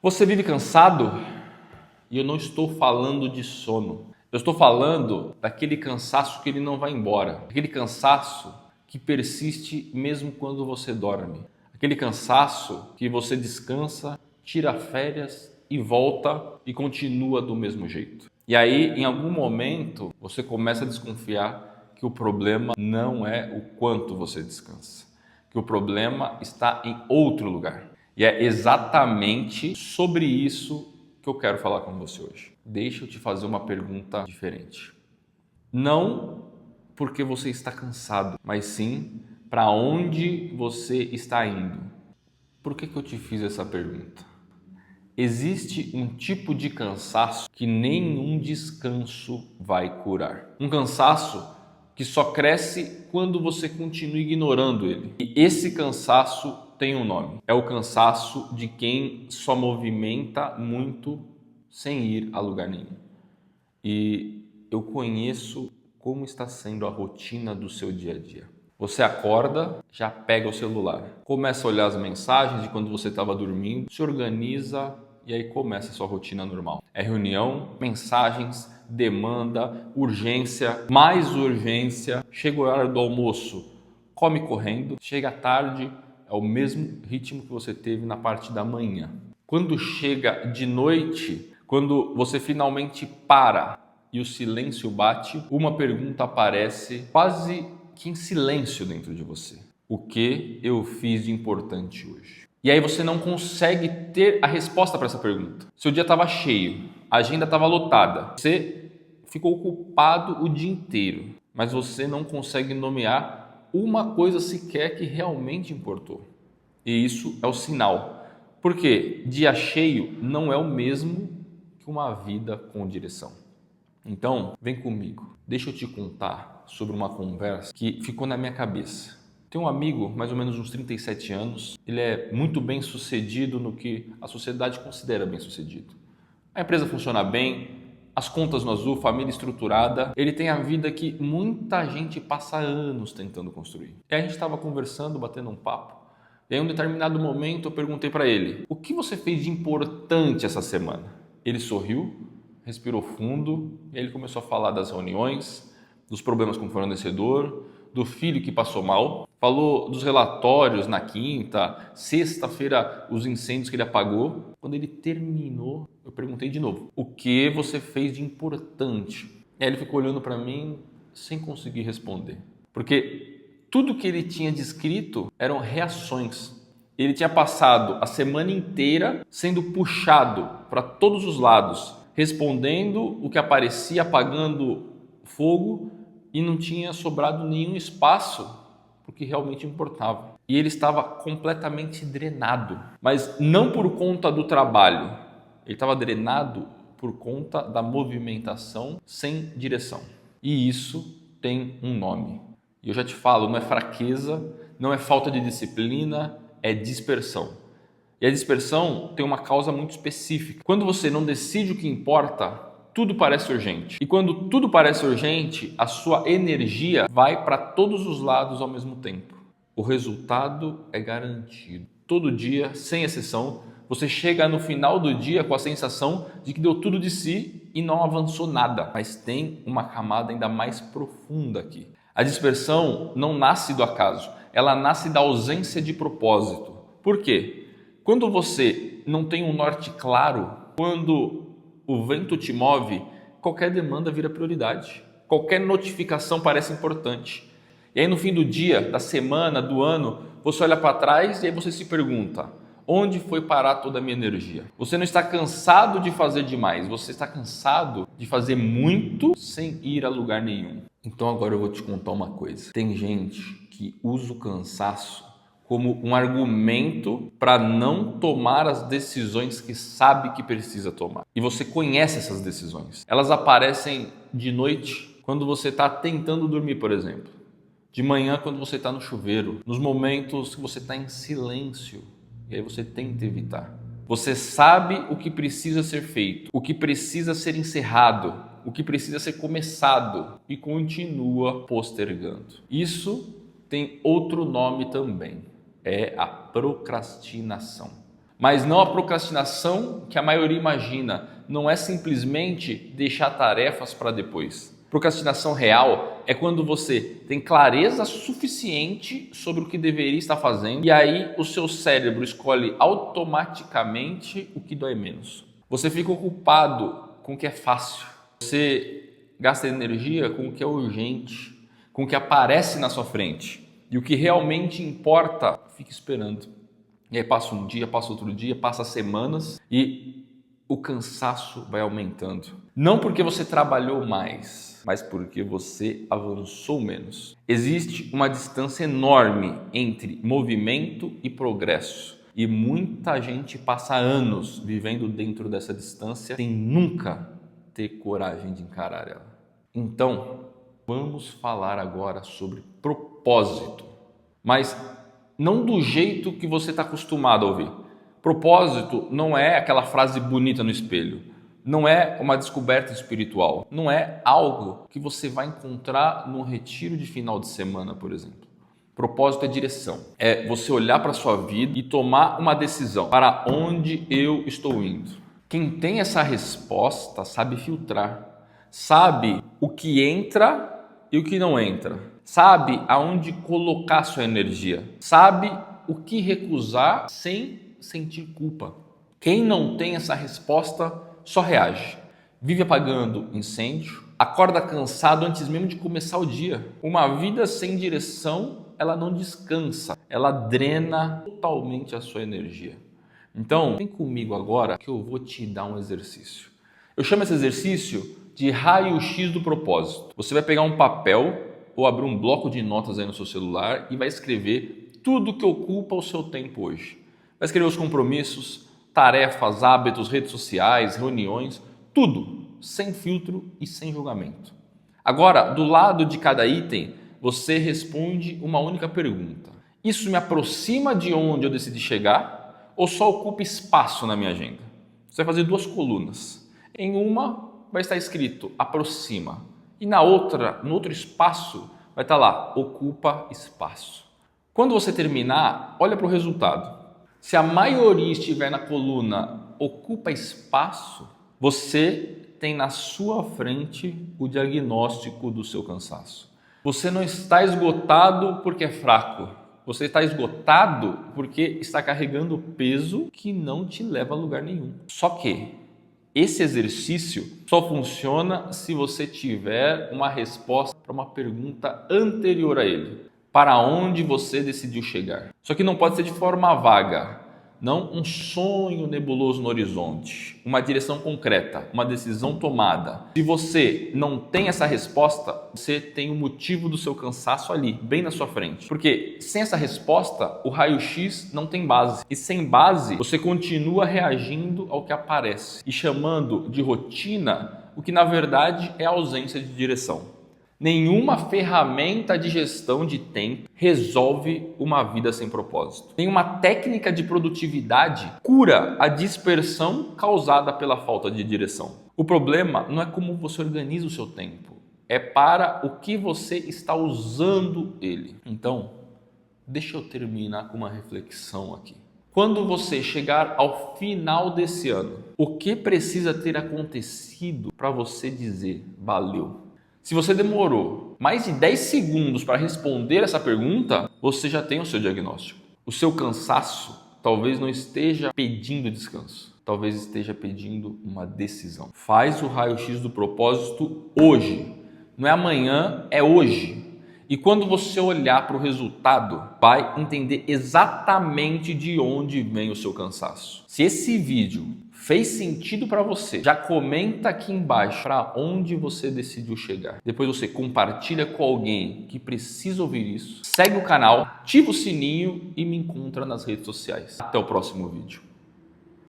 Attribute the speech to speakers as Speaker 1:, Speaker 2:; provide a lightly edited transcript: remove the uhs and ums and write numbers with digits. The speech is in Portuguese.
Speaker 1: Você vive cansado? E eu não estou falando de sono. Eu estou falando daquele cansaço que ele não vai embora. Aquele cansaço que persiste mesmo quando você dorme. Aquele cansaço que você descansa, tira férias e volta e continua do mesmo jeito. E aí, em algum momento, você começa a desconfiar que o problema não é o quanto você descansa. Que o problema está em outro lugar. E é exatamente sobre isso que eu quero falar com você hoje. Deixa eu te fazer uma pergunta diferente. Não porque você está cansado, mas sim para onde você está indo. Por que eu te fiz essa pergunta? Existe um tipo de cansaço que nenhum descanso vai curar. Um cansaço que só cresce quando você continua ignorando ele. E esse cansaço tem um nome. É o cansaço de quem só movimenta muito sem ir a lugar nenhum. E eu conheço como está sendo a rotina do seu dia a dia. Você acorda, já pega o celular, começa a olhar as mensagens de quando você estava dormindo, se organiza e aí começa a sua rotina normal. É reunião, mensagens, demanda, urgência, mais urgência, chega o horário do almoço, come correndo, chega tarde, é o mesmo ritmo que você teve na parte da manhã. Quando chega de noite, quando você finalmente para e o silêncio bate, uma pergunta aparece quase que em silêncio dentro de você. O que eu fiz de importante hoje? E aí você não consegue ter a resposta para essa pergunta. Seu dia estava cheio, a agenda estava lotada, você ficou ocupado o dia inteiro, mas você não consegue nomear uma coisa sequer que realmente importou. E isso é o sinal. Porque dia cheio não é o mesmo que uma vida com direção. Então, vem comigo. Deixa eu te contar sobre uma conversa que ficou na minha cabeça. Tem um amigo, mais ou menos uns 37 anos, ele é muito bem sucedido no que a sociedade considera bem sucedido. A empresa funciona bem, as contas no azul, família estruturada, ele tem a vida que muita gente passa anos tentando construir. E aí a gente estava conversando, batendo um papo, e aí em um determinado momento eu perguntei para ele, o que você fez de importante essa semana? Ele sorriu, respirou fundo, e aí ele começou a falar das reuniões, dos problemas com o fornecedor, do filho que passou mal, falou dos relatórios na quinta, sexta-feira, os incêndios que ele apagou. Quando ele terminou, eu perguntei de novo, o que você fez de importante? E aí ele ficou olhando para mim sem conseguir responder, porque tudo que ele tinha descrito eram reações. Ele tinha passado a semana inteira sendo puxado para todos os lados, respondendo o que aparecia, apagando fogo, e não tinha sobrado nenhum espaço para o que realmente importava. E ele estava completamente drenado, mas não por conta do trabalho. Ele estava drenado por conta da movimentação sem direção. E isso tem um nome. E eu já te falo, não é fraqueza, não é falta de disciplina, é dispersão. E a dispersão tem uma causa muito específica. Quando você não decide o que importa, tudo parece urgente. E quando tudo parece urgente, a sua energia vai para todos os lados ao mesmo tempo. O resultado é garantido. Todo dia, sem exceção, você chega no final do dia com a sensação de que deu tudo de si e não avançou nada. Mas tem uma camada ainda mais profunda aqui. A dispersão não nasce do acaso, ela nasce da ausência de propósito. Por quê? Quando você não tem um norte claro, quando o vento te move, qualquer demanda vira prioridade. Qualquer notificação parece importante. E aí no fim do dia, da semana, do ano, você olha para trás e aí você se pergunta, onde foi parar toda a minha energia? Você não está cansado de fazer demais, você está cansado de fazer muito sem ir a lugar nenhum. Então agora eu vou te contar uma coisa. Tem gente que usa o cansaço como um argumento para não tomar as decisões que sabe que precisa tomar. E você conhece essas decisões. Elas aparecem de noite, quando você está tentando dormir, por exemplo. De manhã, quando você está no chuveiro. Nos momentos que você está em silêncio. E aí você tenta evitar. Você sabe o que precisa ser feito, o que precisa ser encerrado, o que precisa ser começado e continua postergando. Isso tem outro nome também. É a procrastinação. Mas não a procrastinação que a maioria imagina. Não é simplesmente deixar tarefas para depois. Procrastinação real é quando você tem clareza suficiente sobre o que deveria estar fazendo e aí o seu cérebro escolhe automaticamente o que dói menos. Você fica ocupado com o que é fácil. Você gasta energia com o que é urgente, com o que aparece na sua frente. E o que realmente importa, fica esperando. E aí passa um dia, passa outro dia, passa semanas e o cansaço vai aumentando. Não porque você trabalhou mais, mas porque você avançou menos. Existe uma distância enorme entre movimento e progresso. E muita gente passa anos vivendo dentro dessa distância sem nunca ter coragem de encarar ela. Então, vamos falar agora sobre propósito. Mas não do jeito que você está acostumado a ouvir. Propósito não é aquela frase bonita no espelho. Não é uma descoberta espiritual. Não é algo que você vai encontrar num retiro de final de semana, por exemplo. Propósito é direção. É você olhar para a sua vida e tomar uma decisão. Para onde eu estou indo? Quem tem essa resposta sabe filtrar. Sabe o que entra e o que não entra. Sabe aonde colocar sua energia. Sabe o que recusar sem sentir culpa. Quem não tem essa resposta só reage. Vive apagando incêndio, acorda cansado antes mesmo de começar o dia. Uma vida sem direção, ela não descansa, ela drena totalmente a sua energia. Então, vem comigo agora que eu vou te dar um exercício. Eu chamo esse exercício de raio-x do propósito. Você vai pegar um papel ou abrir um bloco de notas aí no seu celular e vai escrever tudo que ocupa o seu tempo hoje. Vai escrever os compromissos, tarefas, hábitos, redes sociais, reuniões, tudo, sem filtro e sem julgamento. Agora, do lado de cada item, você responde uma única pergunta. Isso me aproxima de onde eu decidi chegar ou só ocupa espaço na minha agenda? Você vai fazer 2 colunas. Em uma vai estar escrito aproxima e na outra, no outro espaço, vai estar lá ocupa espaço. Quando você terminar, olha para o resultado. Se a maioria estiver na coluna ocupa espaço, você tem na sua frente o diagnóstico do seu cansaço. Você não está esgotado porque é fraco. Você está esgotado porque está carregando peso que não te leva a lugar nenhum. Só que esse exercício só funciona se você tiver uma resposta para uma pergunta anterior a ele. Para onde você decidiu chegar? Só que não pode ser de forma vaga, não um sonho nebuloso no horizonte, uma direção concreta, uma decisão tomada. Se você não tem essa resposta, você tem o motivo do seu cansaço ali, bem na sua frente. Porque sem essa resposta, o raio-x não tem base. E sem base, você continua reagindo ao que aparece e chamando de rotina o que na verdade é ausência de direção. Nenhuma ferramenta de gestão de tempo resolve uma vida sem propósito. Nenhuma técnica de produtividade cura a dispersão causada pela falta de direção. O problema não é como você organiza o seu tempo, é para o que você está usando ele. Então, deixa eu terminar com uma reflexão aqui. Quando você chegar ao final desse ano, o que precisa ter acontecido para você dizer valeu? Se você demorou mais de 10 segundos para responder essa pergunta, você já tem o seu diagnóstico. O seu cansaço talvez não esteja pedindo descanso, talvez esteja pedindo uma decisão. Faz o raio-x do propósito hoje. Não é amanhã, é hoje. E quando você olhar para o resultado, vai entender exatamente de onde vem o seu cansaço. Se esse vídeo fez sentido para você, já comenta aqui embaixo para onde você decidiu chegar. Depois você compartilha com alguém que precisa ouvir isso. Segue o canal, ativa o sininho e me encontra nas redes sociais. Até o próximo vídeo.